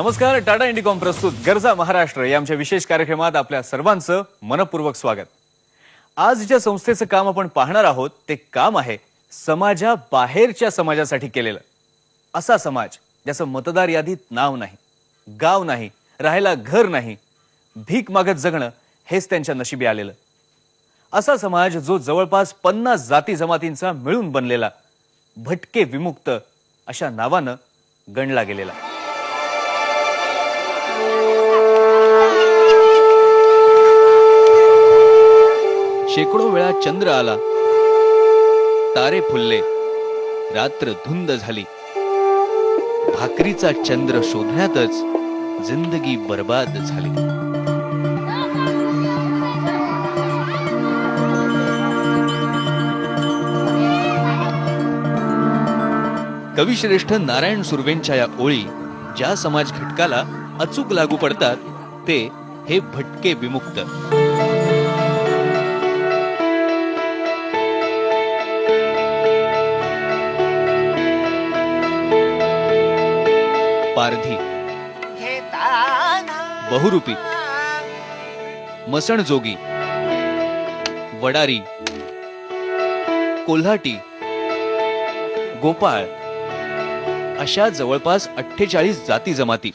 नमस्कार. टाटा इंडिकॉम प्रस्तुत गरजा महाराष्ट्र या आमच्या विशेष कार्यक्रमात आपल्या सर्वांचं मनपूर्वक स्वागत. आज ज्या संस्थेचं काम आपण पाहणार आहोत ते काम आहे समाजाबाहेरच्या समाजासाठी केलेलं. असा समाज ज्याचं मतदार यादीत नाव नाही, गाव नाही, राहायला घर नाही, भीक मागत जगणं हेच त्यांच्या नशिबी आलेलं. असा समाज जो जवळपास 50 जाती जमातींचा मिळून बनलेला भटके विमुक्त अशा नावानं गणला गेलेला. शेकडो वेळा चंद्र आला, तारे फुलले, रात्र धुंद झाली. भाकरीचा चंद्र शोधण्यातच जिंदगी बर्बाद झाली. कविश्रेष्ठ नारायण सुर्वेंच्या या ओळी ज्या समाज घटकाला अचूक लागू पडतात ते हे भटके विमुक्त. पारधी, बहुरूपी, मसणजोगी, वडारी, कोल्हाटी, गोपाळ अशा जवळपास 48 जाती जमाती.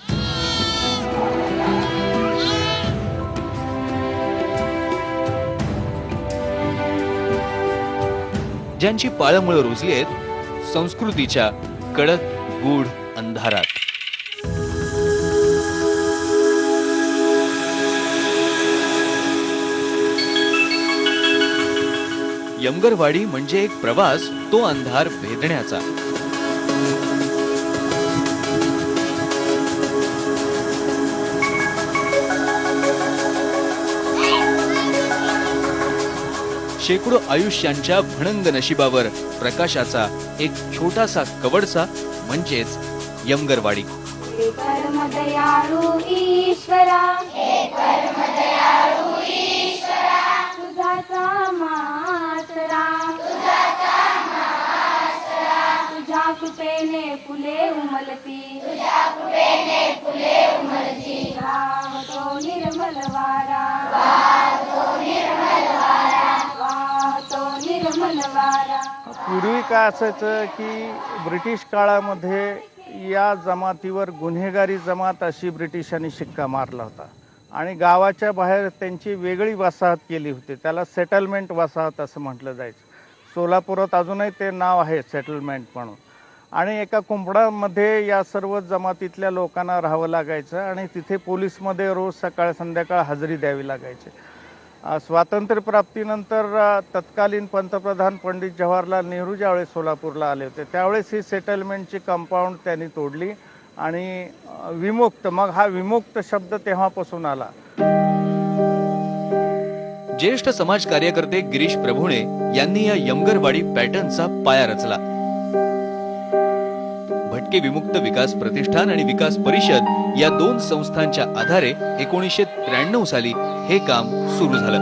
ज्यांची पाळंमुळं रुजली आहेत संस्कृतीच्या कडक गूढ अंधारात. यमगरवाडी म्हणजे एक प्रवास तो अंधार भेदण्याचा. शेकडो आयुष्यांच्या भणंग नशिबावर प्रकाशाचा एक छोटासा कवडसा म्हणजेच यमगरवाडी. फुले उमलती, वाहतो निर्मल वारा, वाहतो निर्मल वारा. पूर्वी काय असायचं की ब्रिटिश काळामध्ये या जमातीवर गुन्हेगारी जमात अशी ब्रिटिशांनी शिक्का मारला होता आणि गावाच्या बाहेर त्यांची वेगळी वसाहत केली होती. त्याला सेटलमेंट वसाहत असं म्हटलं जायचं. सोलापुरात अजूनही ते नाव आहे सेटलमेंट म्हणून. आणि एका कुंपणामध्ये या सर्व जमातीतल्या लोकांना राहावं लागायचं आणि तिथे पोलीसमध्ये रोज सकाळ संध्याकाळ हजेरी द्यावी लागायची. स्वातंत्र्यप्राप्तीनंतर तत्कालीन पंतप्रधान पंडित जवाहरलाल नेहरू ज्यावेळेस सोलापूरला आले होते त्यावेळेस ही सेटलमेंटची कंपाऊंड त्यांनी तोडली आणि विमुक्त, मग हा विमुक्त शब्द तेव्हापासून आला. ज्येष्ठ समाज कार्यकर्ते गिरीश प्रभुणे यांनी या यमगरवाडी पॅटर्नचा पाया रचला. भटके विमुक्त विकास प्रतिष्ठान आणि विकास परिषद या दोन संस्थांच्या आधारे 1993 साली हे काम सुरू झालं.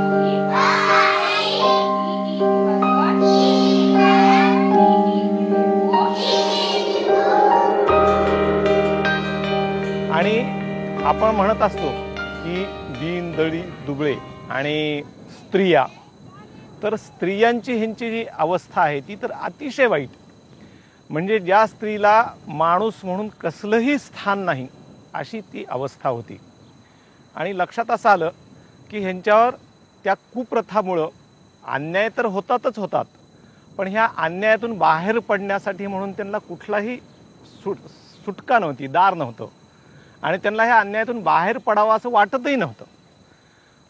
आणि आपण म्हणत असतो की दीन दळी दुबळे आणि स्त्रिया, तर स्त्रियांची ह्यांची जी अवस्था आहे ती तर अतिशय वाईट. म्हणजे ज्या स्त्रीला माणूस म्हणून कसलंही स्थान नाही अशी ती अवस्था होती. आणि लक्षात असं आलं की ह्यांच्यावर त्या कुप्रथामुळं अन्याय तर होतातच होतात, पण ह्या अन्यायातून बाहेर पडण्यासाठी म्हणून त्यांना कुठलाही सुटका नव्हती, दार नव्हतं आणि त्यांना ह्या अन्यायातून बाहेर पडावं असं वाटतही नव्हतं.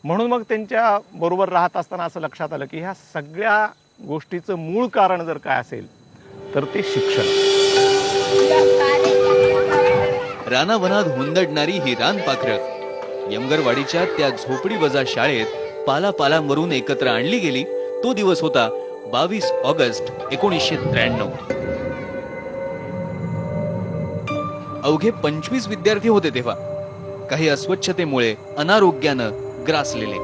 म्हणून मग त्यांच्या बरोबर राहत असताना असं लक्षात आलं की ह्या सगळ्या गोष्टीचं मूळ कारण जर काय असेल तर ते शिक्षण. रानावनात हुंदडणारी ही रानपाखरं यमगरवाडीच्या त्या झोपडी वजा शाळेत पाला पाला मरून एकत्र आणली गेली. तो दिवस होता 22 ऑगस्ट 1993. अवघे 25 विद्यार्थी होते तेव्हा. काही अस्वच्छतेमुळे, अनारोग्यानं ग्रासलेले.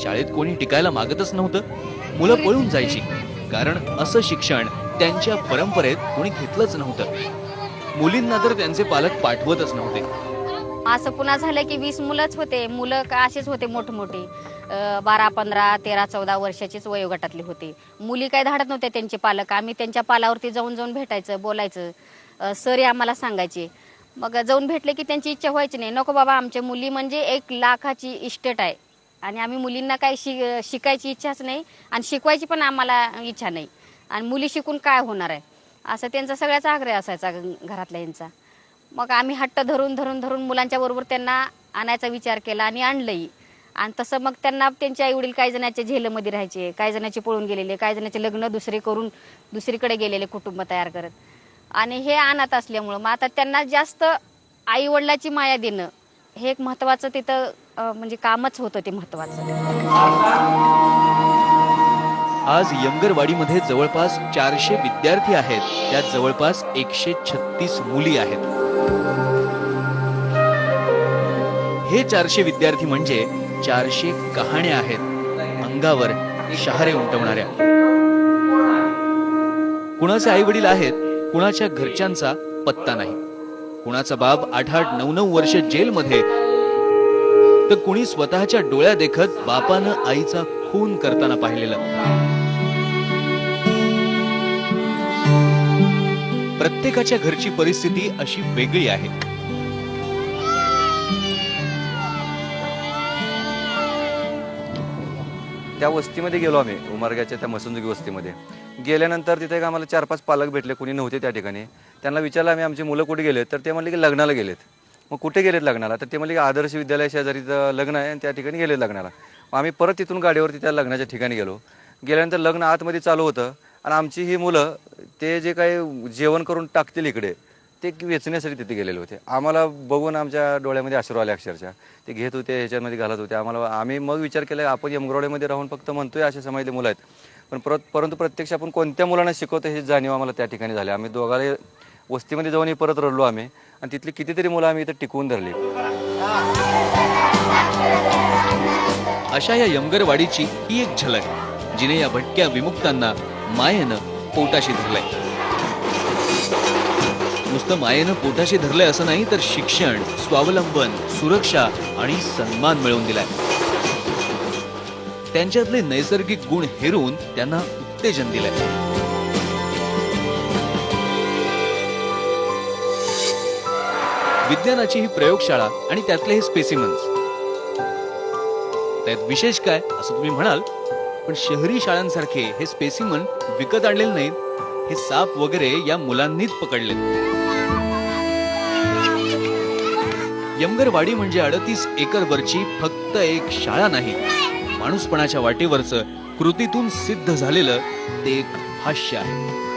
शाळेत कोणी टिकायला मागतच नव्हतं. मुलं पळून जायची, कारण असं शिक्षण त्यांच्या परंपरेत कोणी घेतलंच नव्हतं. मुलींना तर त्यांचे पालक पाठवतच नव्हते. असं पुन्हा झालं की 20 मुलंच होते. मुलं का असेच होते मोठमोठे 12, 15, 13, 14 वर्षाचीच वयोगटातली होती. मुली काय धाडत नव्हत्या त्यांचे पालक. आम्ही त्यांच्या पालावरती जाऊन जाऊन भेटायचं, बोलायचं. सर आम्हाला सांगायचे. मग जाऊन भेटले की त्यांची इच्छा व्हायची नाही, नको बाबा आमच्या मुली म्हणजे 1 लाखाची इस्टेट आहे आणि आम्ही मुलींना काही शिकायची इच्छाच नाही आणि शिकवायची पण आम्हाला इच्छा नाही आणि मुली शिकून काय होणार आहे असं त्यांचा सगळ्याचा आग्रह असायचा घरातल्या यांचा. मग आम्ही हट्ट धरून धरून धरून मुलांच्या बरोबर त्यांना आणायचा विचार केला आणि आणलंही. आणि तसं मग त्यांना त्यांचे आई वडील काही जणांच्या झेलमध्ये राहायचे, काही जणांचे पळून गेलेले, काही जणांचे लग्न दुसरे करून दुसरीकडे गेलेले कुटुंब तयार करत. आणि हे अनाथ असल्यामुळं मग आता त्यांना जास्त आई वडिलाची माया देणं हे एक महत्वाचं तिथं म्हणजे कामच होतं ते महत्वाचं. आज यमगरवाडीमध्ये जवळपास 400 विद्यार्थी आहेत. त्यात जवळपास 136 मुली आहेत. हे 400 विद्यार्थी म्हणजे 400 कहाण्या आहेत, अंगावर शहारे उमटवणाऱ्या. कुणाचे आई वडील आहेत, कुणाच्या घरच्यांचा पत्ता नाही. कुणाचा बाप 8-8, 9-9 वर्ष जेलमध्ये, तर कुणी स्वतःच्या डोळ्या देखत बापानं आईचा खून करताना पाहिलेलं. प्रत्येकाच्या घरची परिस्थिती अशी वेगळी आहे. त्या वस्तीमध्ये गेलो आम्ही, उमरग्याच्या त्या मसुंदगी वस्तीमध्ये गेल्यानंतर तिथे एक आम्हाला 4-5 पालक भेटले, कोणी नव्हते त्या ठिकाणी. त्यांना विचारलं आम्ही आमची मुलं कुठे गेलेत, तर ते म्हणले की लग्नाला गेलेत. मग कुठे गेलेत लग्नाला, तर ते म्हणले की आदर्श विद्यालय शेजारीचं लग्न आहे आणि त्या ठिकाणी गेलेत लग्नाला. मग आम्ही परत तिथून गाडीवरती त्या लग्नाच्या ठिकाणी गेलो. गेल्यानंतर लग्न आतमध्ये चालू होतं आणि आमची ही मुलं ते जे काही जेवण करून टाकतील इकडे ते वेचण्यासाठी तिथे गेलेले होते. आम्हाला बघून आमच्या डोळ्यामध्ये अश्रू आले अक्षरशः. ते घेत होते, ह्याच्यामध्ये घालत होते आम्हाला. आम्ही मग विचार केला आपण यमगरवाडीमध्ये राहून फक्त म्हणतोय असे समाजले मुलं आहेत, परंतु प्रत्यक्ष आपण कोणत्या मुलांना शिकवतो हे जाणीव आम्हाला त्या ठिकाणी झाली. आम्ही दोघांना वस्तीमध्ये जाऊन परत रडलो आम्ही आणि तिथली कितीतरी मुलं आम्ही इथं टिकवून धरली. अशा या यमगरवाडीची ही एक झलक जिने या भटक्या विमुक्तांना मायेनं पोटाशी धरलंय. नुसतं मायेनं पोटाशी धरलंय असं नाही, तर शिक्षण, स्वावलंबन, सुरक्षा आणि सन्मान मिळवून दिलाय. त्यांच्यातले नैसर्गिक गुण हेरून त्यांना उत्तेजन दिलंय. विज्ञानाची ही प्रयोगशाळा आणि त्यातले हे स्पेसिमन्स, त्यात विशेष काय असं तुम्ही म्हणाल, पण शहरी शाळांसारखे हे स्पेसिमन विकत आणलेले नाहीत. हे साप वगैरे या मुलांनीच पकडलेत. यमगरवाडी म्हणजे 38 एकरवरची फक्त एक शाळा नाही, माणूसपणाच्या वाटेवरचं कृतीतून सिद्ध झालेलं ते एक हास्य आहे.